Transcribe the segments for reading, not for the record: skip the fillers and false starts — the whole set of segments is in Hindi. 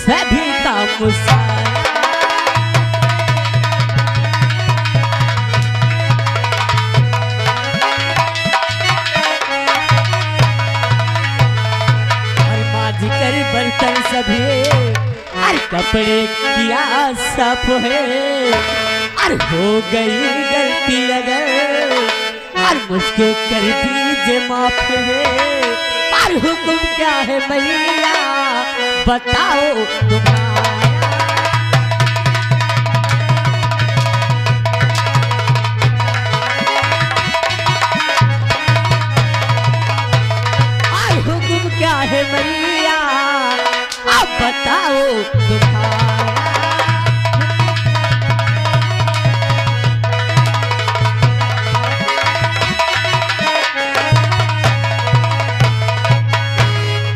सभी का मुस्कान। और माझी कर बर्तन सभी और कपड़े किया साफ है और हो गई गलती अगर और मुझको कर दीजिए माफ है। और हुक्म क्या है मैया बताओ तुम्हारा। और हुक्म क्या है मैया अब बताओ तुम्हारा।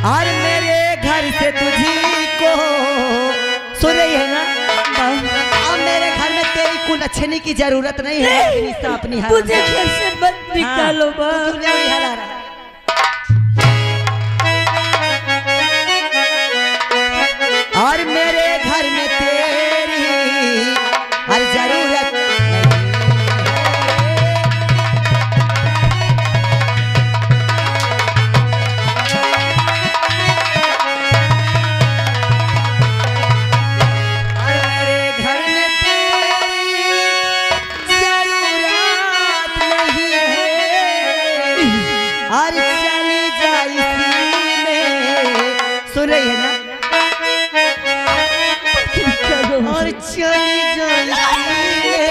और मेरे घर से तुझी को सुन रही है ना। अब मेरे घर में तेरी कुल अच्छे की जरूरत नहीं है। अपनी मुझे घर से मत निकालो और मेरे घर में तेरी हर जरूरत और चली जाइए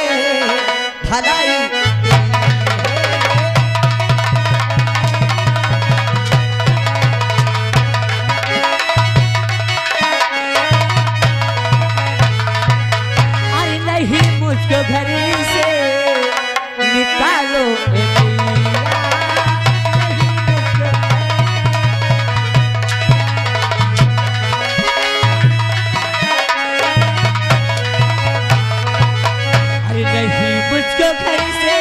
भलाई। अरे नहीं मुझको घर से निकालो मुझको घर से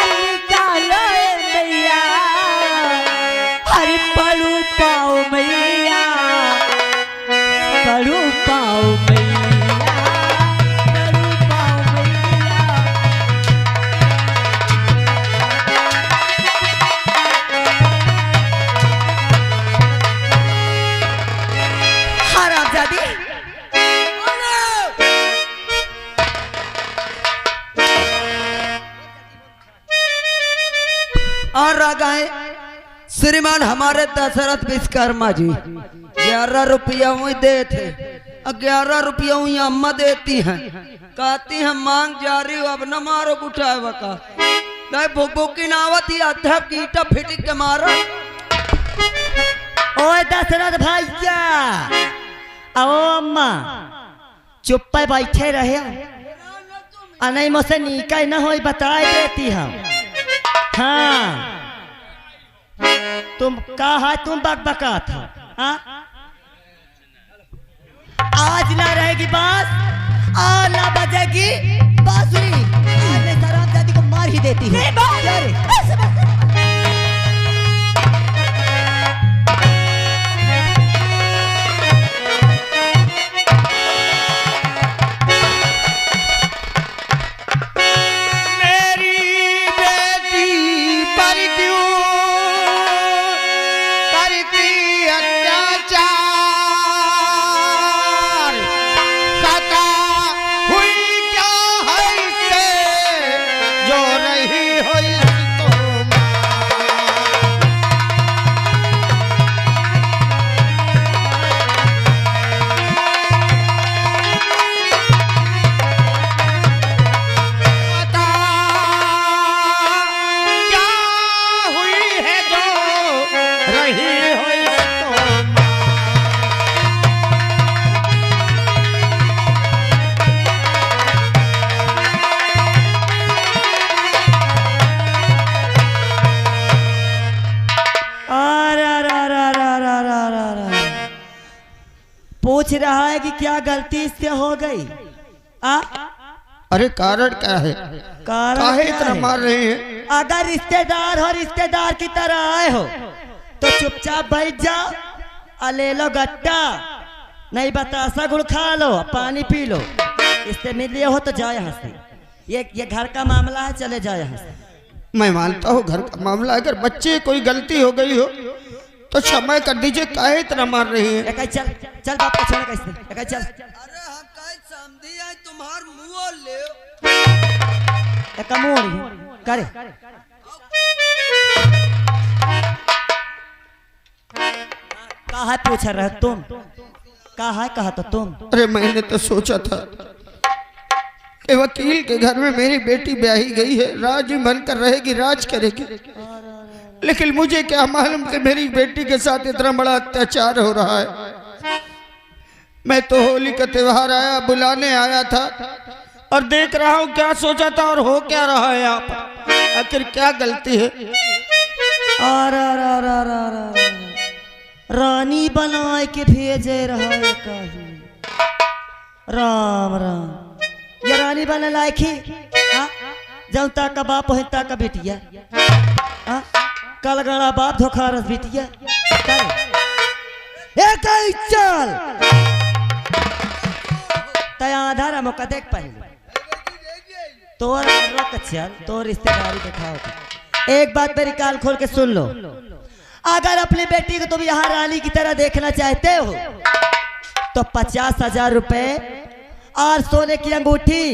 निकालो मैया। हरी पड़ू पाओ मैया पड़ू पाओ मैया पड़ू पाओ मैया। हरामजादी और रागाए श्रीमान हमारे दशरथ विश्वकर्मा जी 11 रुपया वही दे थे। 11 रुपया वही अम्मा देती हैं। कहती हैं मांग जा रही हो अब न मारो उठाए बका भूखो की नावत ही अध्यक्ष की ईटा फिटी के मारो। ओए दशरथ भैया आओ अम्मा चुप पे बैठे रहे नहीं मुझसे नीका न हो बताए देती हम। हाँ तुम कहा तुम बकबका था। हाँ आज ना रहेगी बात और ना बजेगी बांसुरी। आज मैं हरामजादी को मार ही देती हूँ। पूछ रहा है कि क्या गलती इससे हो गई। अरे कारण क्या है? कारण इतना मार रहे हैं? अगर रिश्तेदार हो रिश्तेदार की तरह आए हो तो चुपचाप बैठ जाओ और ले लो गट्टा नहीं बतासा गुड़ खा लो, पानी पी लो, इससे मिलिए हो तो जाओ यहाँ से। ये घर का मामला है, चले जाओ यहाँ से। मैं मानता हूँ घर का मामला, अगर बच्चे कोई गलती हो गई हो तो क्षमा कर दीजिए, काहे इतना मार रही है? चल चल बाप को छोड़ कैसे चल। अरे हम काहे समझी आई तुम्हार मुंह ले करे कहा पूछ रहे तुम, कहा तो तुम? अरे मैंने तो सोचा था कि वकील के घर में मेरी बेटी ब्याही गई है, राज बनकर रहेगी, राज करेगी, लेकिन मुझे क्या मालूम कि मेरी बेटी के साथ इतना बड़ा अत्याचार हो रहा है। मैं तो होली का त्योहार आया, बुलाने आया था और देख रहा हूँ क्या सोचा था और हो क्या रहा है यहाँ पर। आखिर क्या गलती है? रानी बनाए के भेजे रहा है कहीं। राम राम, ये रानी बने लायक ही जब तक का बाप हो तक का बेटिया, कल गड़ा बाप धोखा रस बेटिया। चल तया आधार मौका देख पहले तोर रोक चल, तो रिश्तेदारी दिखाओ। एक बात मेरी कान खोल के सुन लो, अगर अपनी बेटी को तुम यहाँ रानी की तरह देखना चाहते हो तो 50,000 रुपए और सोने की अंगूठी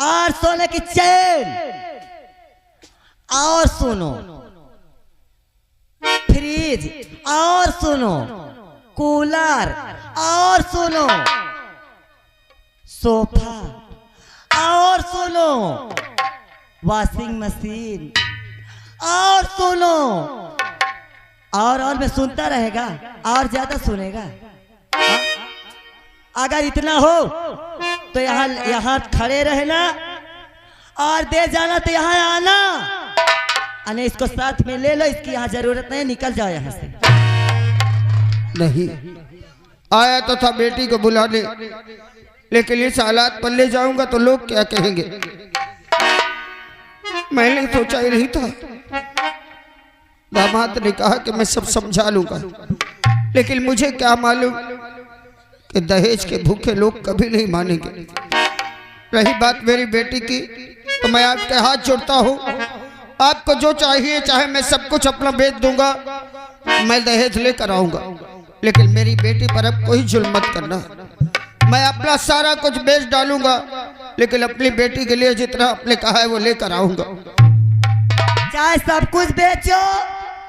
और सोने की चेन और सुनो फ्रिज और सुनो कूलर और सुनो सोफा और सुनो वॉशिंग मशीन और सुनो और मैं सुनता रहेगा और ज्यादा सुनेगा। अगर इतना हो तो यहाँ खड़े रहना और दे जाना तो यहाँ आना, अने इसको साथ में ले लो, इसकी यहाँ जरूरत नहीं, निकल जाओ यहाँ से। नहीं आया तो था बेटी को बुलाने, लेकिन इस हालात पर ले जाऊंगा तो लोग क्या कहेंगे। मैंने सोचा ही नहीं था, दामाद ने कहा कि मैं सब समझा लूंगा, लेकिन मुझे क्या मालूम कि दहेज के भूखे लोग कभी नहीं मानेंगे। रही बात मेरी बेटी की, तो मैं आपके हाथ जोड़ता हूँ, आपको जो चाहिए चाहे मैं सब कुछ अपना बेच दूंगा, मैं दहेज लेकर आऊंगा, लेकिन मेरी बेटी पर अब कोई जुल्म मत करना। मैं अपना सारा कुछ बेच डालूंगा, लेकिन अपनी बेटी के लिए जितना आपने कहा है वो लेकर आऊंगा। चाहे सब कुछ बेचो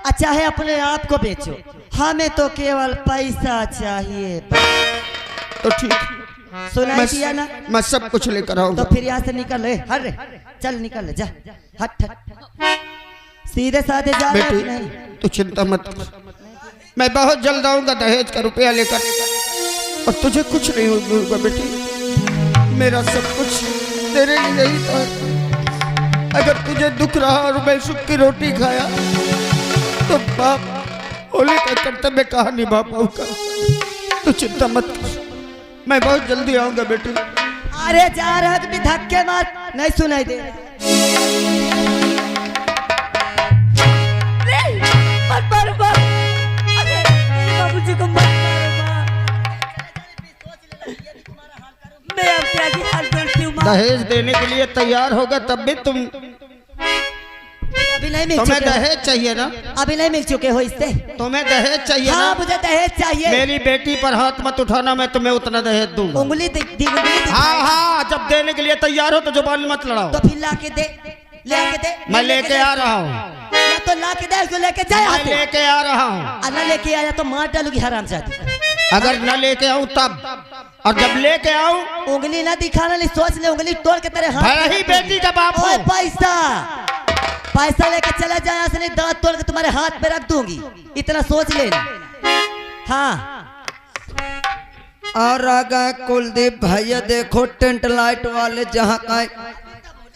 और चाहे अपने आप को बेचो, हमें तो केवल पैसा चाहिए। तो ठीक, सुनाई दिया ना? मैं सब कुछ लेकर आऊंगा। तो फिर यहाँ से निकल ले, हट रे, चल निकल ले, जा हट हट, सीधे साधे जा बेटी नहीं। तू चिंता मत कर, मैं बहुत जल्द आऊंगा दहेज का रुपया लेकर, और तुझे कुछ नहीं होगा बेटी, मेरा सब कुछ तेरे लिए ही था। अगर तुझे दुख रहा और मैं सुख की रोटी खाया तो बाप होली का कर्तव्य कहाँ निभा पाऊंगा। तू चिंता मत कर, मैं बहुत जल्दी आऊंगा बेटी। अरे जा रहा भी धक्के मार, नहीं सुनाई दे। मत मारो बाप, बाबूजी को मत मारो। मैं अब क्या की हाल करती हूँ? दहेज देने के लिए तैयार होगा तब भी तुम, अभी नहीं मिल तुम्हें चुके दहेज चाहिए ना? अभी नहीं मिल चुके हो इससे? तुम्हें दहेज चाहिए हाँ, ना? मुझे दहेज चाहिए। मेरी बेटी पर हाथ मत उठाना, मैं तुम्हें उतना दहेज दूंगा। उंगली दिखाई। हाँ हाँ, जब देने के लिए तैयार हो तो जुबान मत लड़ाओ। तो फिर लाके दे, लेके दे। मैं लेके आ रहा हूँ। या तो लाके दे, उसको लेके जाए। मैं लेके आ रहा हूँ। ना लेके आया तो मार डालूंगी हरामजादी। अगर न लेके आऊँ तब, और जब लेके आऊँ उंगली ना दिखाना, नहीं सोच ले, उंगली तोड़ के तेरे हाथ। ही बेटी का बाप हो। पैसा लेके चला जाए यहाँ से, नहीं दांत तोड़ के तुम्हारे हाथ में रख दूंगी, इतना सोच लेना। हाँ, और आगा कुलदीप भैया देखो टेंट लाइट वाले जहाँ का।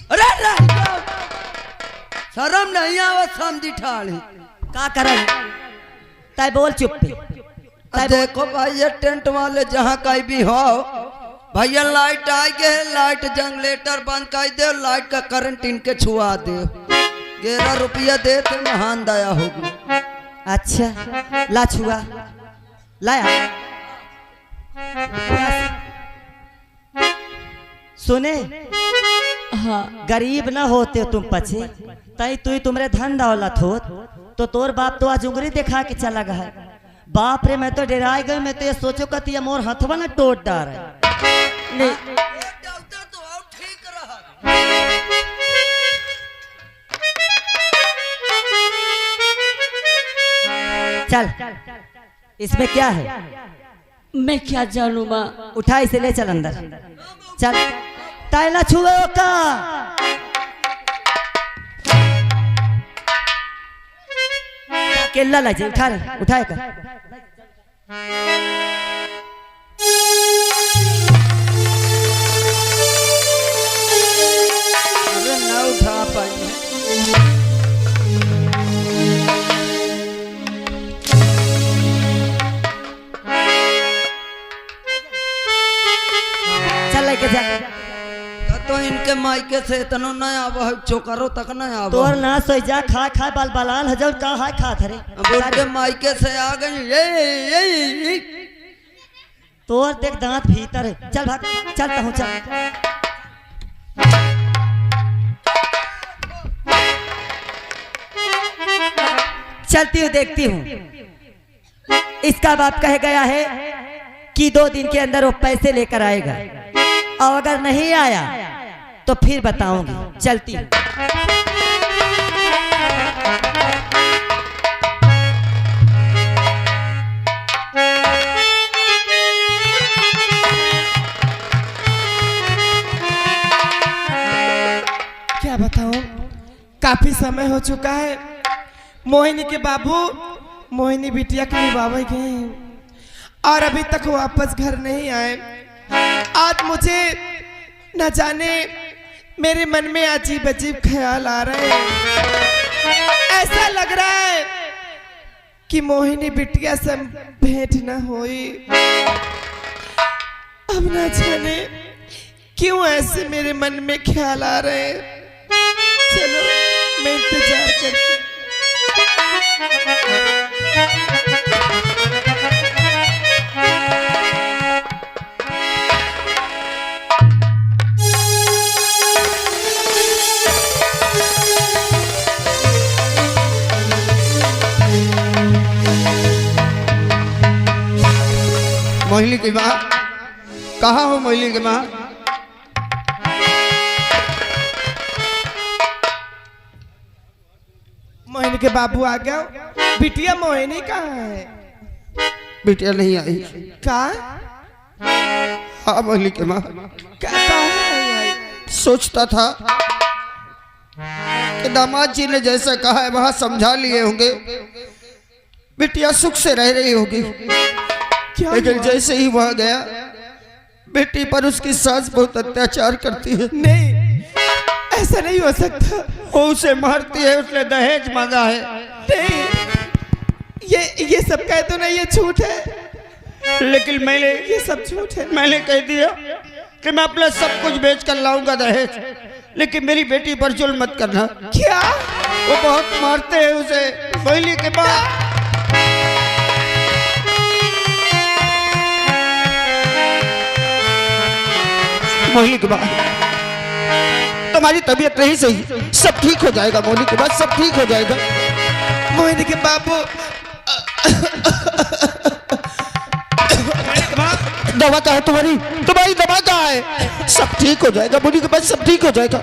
अरे शर्म नहीं आवा, समझी ठाड़ी का कर ताई बोल चुप पे। देखो भैया टेंट वाले जहाँ कहीं भी हो, भैया लाइट आ गए, लाइट जनरेटर बंद कर दे, लाइट का करंट इनके छुआ दे। 11 रुपया दे तो महान दया होगी। अच्छा ला छुआ लाया। सुने हाँ गरीब ना होते तुम पछे तई तुम्हारे धन दौलत होत तो तोर बाप तो आज उंगली दिखा के चला गया है। बाप रे मैं तो डराई गई, मैं तो ये सोचो कती ये मोर हथवा ना टोट डार है। नहीं तो और ठीक रहा। चल इसमें क्या है, मैं क्या जानू माँ। उठा इसे ले चल अंदर चल। ताइला छुए का केला लगे उठा ले उठाए का। अरे ना उठा पाई। चल लेके जा। तो इनके मायके से तनो न आव चोकरो तक न आव। तोर ना सोई जा खा खा बाल बालाल हजर का हाय खा थरे। अब उनके मायके से आ गई ये तोर देख दांत भीतर है। चल भाग चलता हूँ चल। चलती हूँ देखती हूँ। इसका बाप कह गया है कि 2 दिन के अंदर वो पैसे लेकर आएगा और अगर नहीं आया तो फिर बताऊंगी। चलती हूँ। क्या बताऊं, काफी समय हो चुका है। मोहिनी के बाबू मोहिनी बिटिया के निभावे गए और अभी तक वापस घर नहीं आए। आज मुझे न जाने मेरे मन में अजीब अजीब ख्याल आ रहे हैं। ऐसा लग रहा है कि मोहिनी बिटिया से भेंट न हुई। अब न जाने क्यों ऐसे मेरे मन में ख्याल आ रहे हैं। चलो मैं इंतजार करती हूँ। मोहिनी की माँ कहाँ हो? मोहिनी की माँ मोहिनी के बाबू आ गया। बिटिया मोहिनी कहाँ है? बिटिया नहीं आई। कहाँ? हाँ मोहिनी की माँ कहाँ है? सोचता था कि दामाद जी ने जैसा कहा है वहां समझा लिए होंगे, बिटिया सुख से रह रही होगी। क्या लेकिन हुआ? जैसे ही वहां गया बेटी पर उसकी सास बहुत अत्याचार करती है। नहीं, ऐसा नहीं हो सकता। वो उसे मारती है, उसने दहेज मांगा है। नहीं, ये सब कह दो ना, ये झूठ है। लेकिन ये सब झूठ है। मैंने कह दिया कि मैं अपना सब कुछ बेच कर लाऊंगा दहेज, लेकिन मेरी बेटी पर जुल्म मत करना। क्या? वो बहुत मारते हैं उसे। मोहिनी के बाद मोहिनी के बाद तुम्हारी तबीयत नहीं सही, सब ठीक हो जाएगा। मोहिनी के बाद सब ठीक हो जाएगा। मोहिनी के बाबू दवा कहाँ है तुम्हारी? तुम्हारी दवा कहाँ है? सब ठीक हो जाएगा मोहिनी के बाद, सब ठीक हो जाएगा।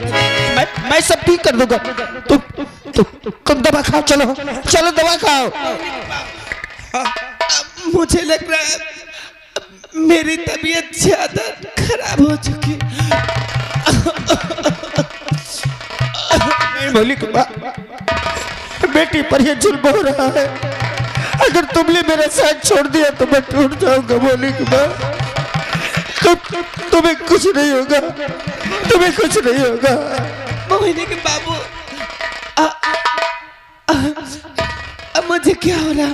मैं सब ठीक कर दूंगा। तुम दवा खाओ। चलो चलो दवा खाओ। मुझे लग रहा है मेरी तबीयत ज्यादा खराब हो चुकी। नहीं मोहिनी के बाद बेटी पर ये जुल्म हो रहा है। अगर तुमने मेरा साथ छोड़ दिया तो मैं टूट जाऊंगा। मोहिनी के बाद तुम्हें कुछ नहीं होगा, तुम्हें कुछ नहीं होगा। मोहिनी के बाबू अब मुझे क्या हो रहा?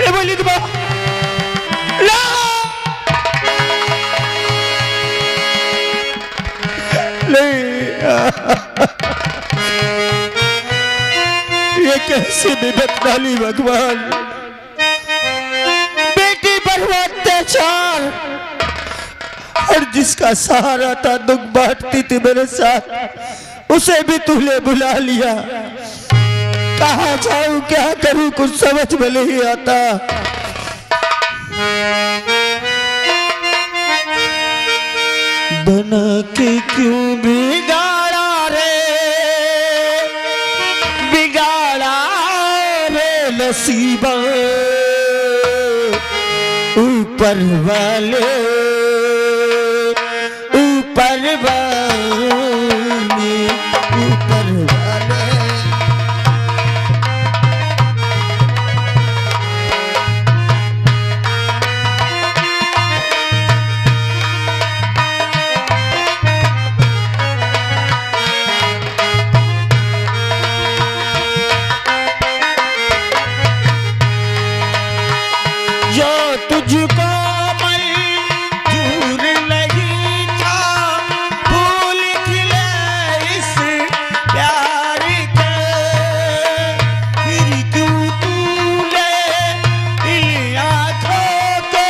मोहिनी के बाद नहीं मैंने कैसे विपत डाली भगवान। बेटी पर हुआ अत्याचार और जिसका सहारा था, दुख बांटती थी मेरे साथ, उसे भी तूने बुला लिया। कहाँ जाऊं, क्या करूं, कुछ समझ में नहीं आता। बना के क्यों बिगाड़ा रे, बिगाड़ा रे नसीबा। ऊपर वाले, ऊपर वाले, ऊपर वाले। तुझको मंजूर नहीं था, फूल खिले इस प्यार के, फिर क्यों तूने इन आँखों को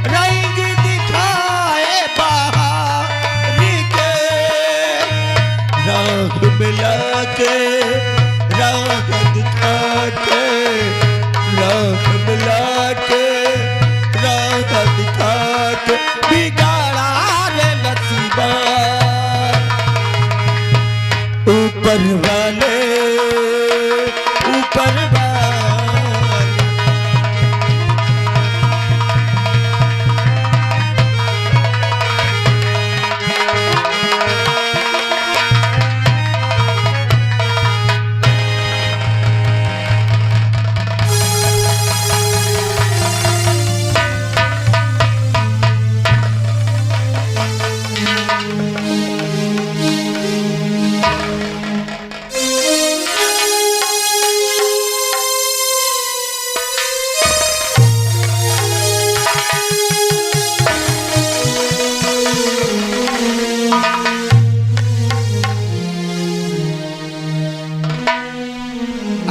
रंग दिखाए बाहर के। रंग मिला के, रंग दिखा के, रंग मिला के, दिखा के बिगाड़ा रे नसीबा। ऊपर वाले, ऊपर वाले।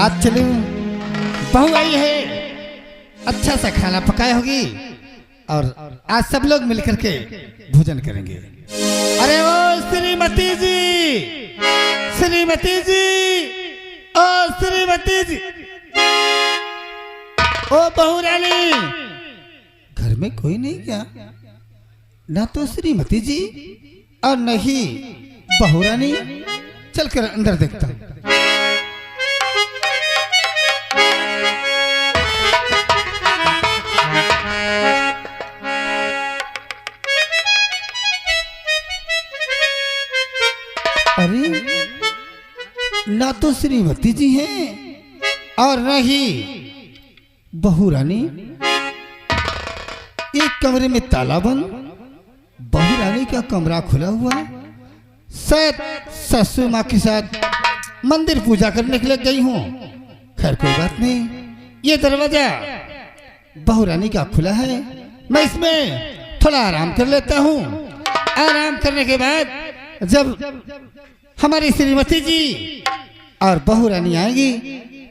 आज चलूं, बहू आई है, अच्छा सा खाना पकाई होगी और आज सब लोग मिलकर के भोजन करेंगे। अरे ओ श्रीमती जी, श्रीमती जी, ओ श्रीमती जी, ओ बहू रानी, घर में कोई नहीं क्या? ना तो श्रीमती जी और नहीं बहू रानी। चलकर अंदर देखता हूँ। अरे ना तो श्रीमती जी हैं और नहीं बहू रानी। एक कमरे में ताला बंद, बहू रानी का कमरा खुला हुआ। शायद ससुर माँ के साथ मंदिर पूजा करने के लिए गई हूँ। खैर कोई बात नहीं, ये दरवाजा बहू रानी का खुला है, मैं इसमें थोड़ा आराम कर लेता हूँ। आराम करने के बाद जब हमारी श्रीमती जी और बहू रानी आएंगी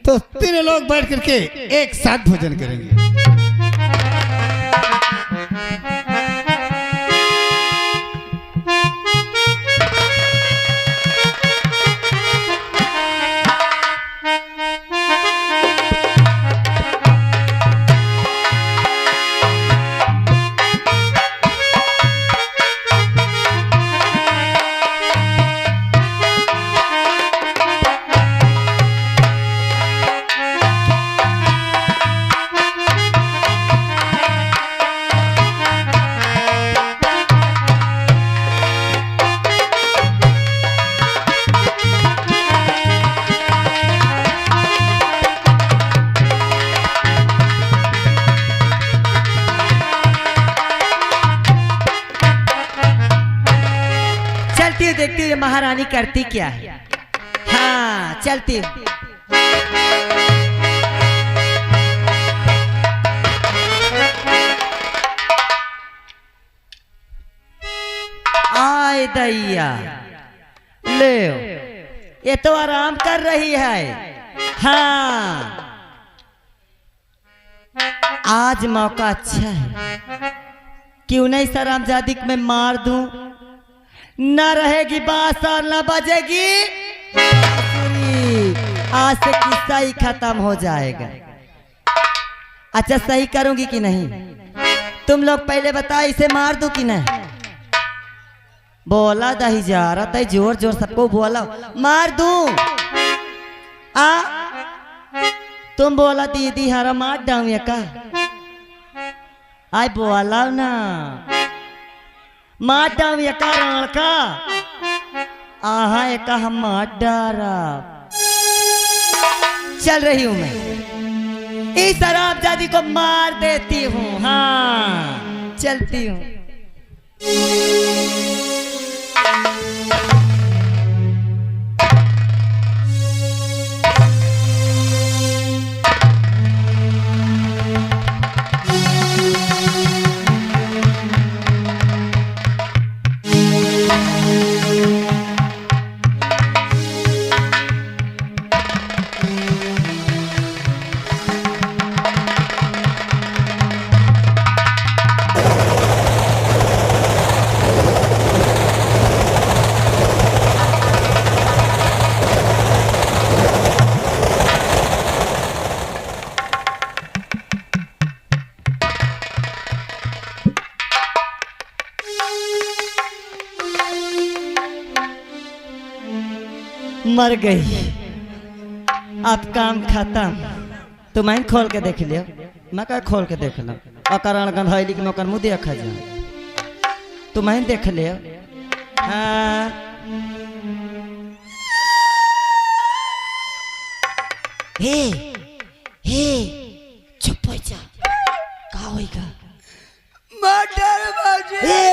तो तीनों लोग बैठ करके एक साथ भोजन करेंगे। देखती है महारानी करती क्या है। हाँ चलती हूँ। आए दैया ले, ये तो आराम कर रही है। हाँ, आज मौका अच्छा है, क्यों नहीं सरामजादी को मैं मार दूं। न रहेगी बांस और न बजेगी बांसुरी। आज से किस्सा ही खत्म हो जाएगा। अच्छा सही करूंगी कि नहीं? तुम लोग पहले बताओ, इसे मार दूं कि नहीं? बोला दही जा रहा था, जोर जोर सबको बोला मार दूं। तुम बोला दीदी हरा मार डाऊं का? आई बोला ना मार डाऊं का रण का। आहा एका हम मार डारा। चल रही हूं मैं, इस शराबजादी को मार देती हूँ। हाँ चलती हूँ। मर गई, अब काम खत्म। तो मैं खोल के देख लिया, मैं क्या खोल के देख लो अकरण गंधाइली की मकर मुँह देखा जाए तो मैं देख लिया। हाँ हे हे चुप हो जा, का होएगा? मर्डर बाजी हे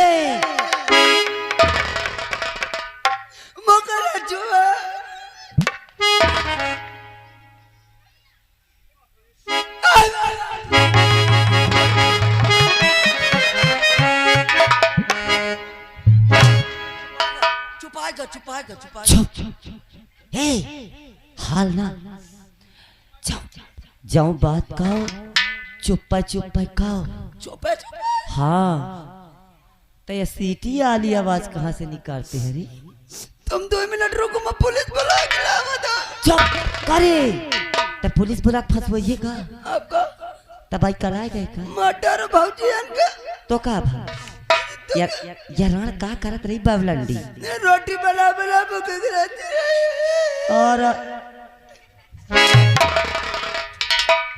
मकर जुआ छुपाएगा चुप। हे हाल ना जाऊं बात कहो, चुप्पा कहो। चुप है हाँ तो ये सीटी वाली आवाज कहाँ से निकालते हैं रे? तुम 2 मिनट रुको, मैं पुलिस बुला के लावा था। चुप करे तो पुलिस बुला के फंसवाइएगा। आपका तब भाई कराए गए का मर्डर भौजी का तो का भा यार रण का करत रही बावलंडी रोटी बना बना भूख रहती है। और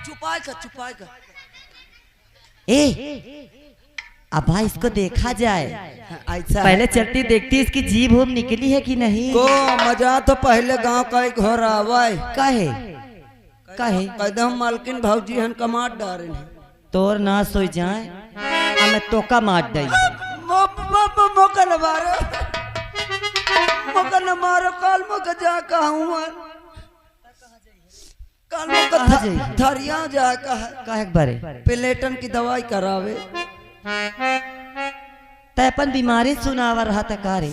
छुपाएगा ए अब भाई इसको देखा जाए। ऐसा पहले चलती देखती इसकी जीभ हूब निकली है कि नहीं। को मजा तो पहले गांव का एक घर आवाए काहे काहे कदम मालकिन भौजी हन कमाट डारे ने तोर ना सोई जाए मैं तोका मार दई। मौका न मारो काल मौका जा कहूँ काल मौका कहाँ जाई? धरिया जा काहे बारे प्लेटन की दवाई करावे। तै अपन बीमारी सुनावा रहा था कारे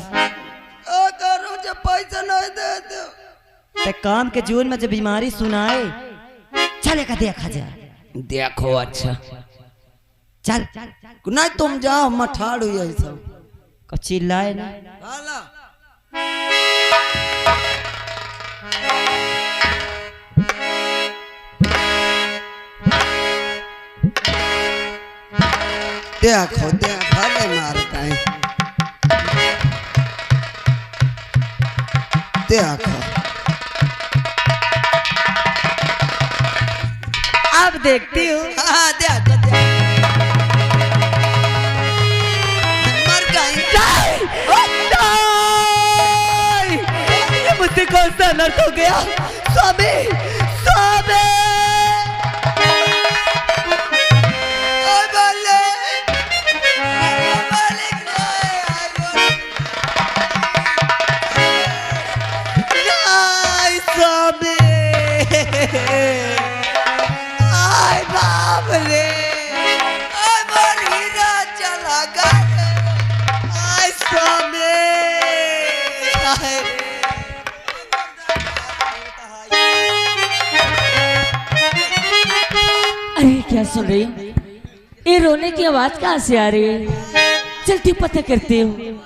करो जब पैसा नहीं दे दो ते काम के जून में जब बीमारी सुनाए चलेगा देखा जाए। देखो अच्छा चल नहीं तुम जाओ मठाड़ हुई है सब को चिल्लाए ना। देखो भले मार कहीं देखो अब देखती हूँ। हाँ देखो मर गई। ये मुझसे कौन सा अनर्थ हो गया? स्वामी स्वामी आय बाप रे आय मोर हीरा चला गया आय स्वामी आय सुन रही हूँ? ये रोने की आवाज कहाँ से आ रही है? चलती पता करती हूँ।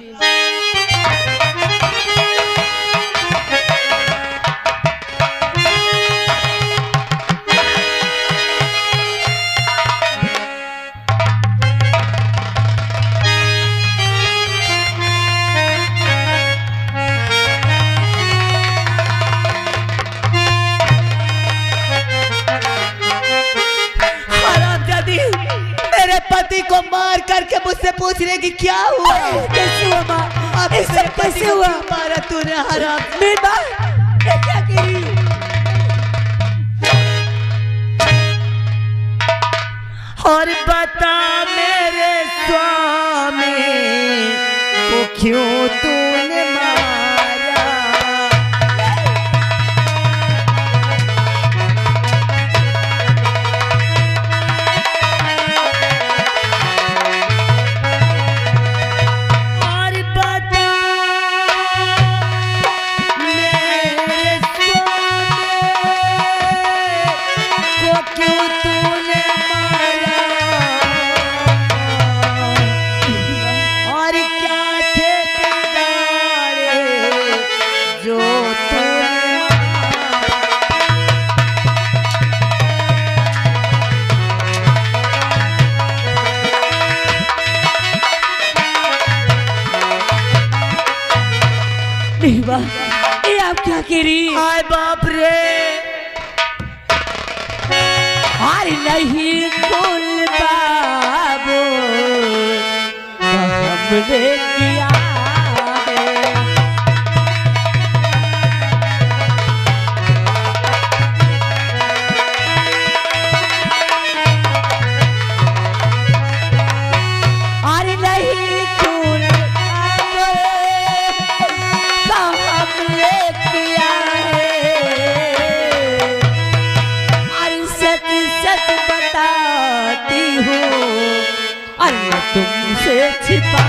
पति को मार करके मुझसे पूछ रहे कि क्या हुआ? कैसे हुआ माँ? अब सब कैसे हुआ? मारा तूने हराम। मेरी माँ ये क्या करी? और बता मेरे स्वामी को क्यों तूने मारा? और बता मेरे स्वामी को क्यों तूने मारा? और क्या थे बिगाड़े जो तूने मारा? नहीं माँ ये आप क्या कह रही? हाय बाप रे! अरे नहीं बोल बाबू हमने किया है। अरे नहीं बोल बाबू हमने किया है। अरे सच सच बताती हूँ और मैं तुमसे छिपा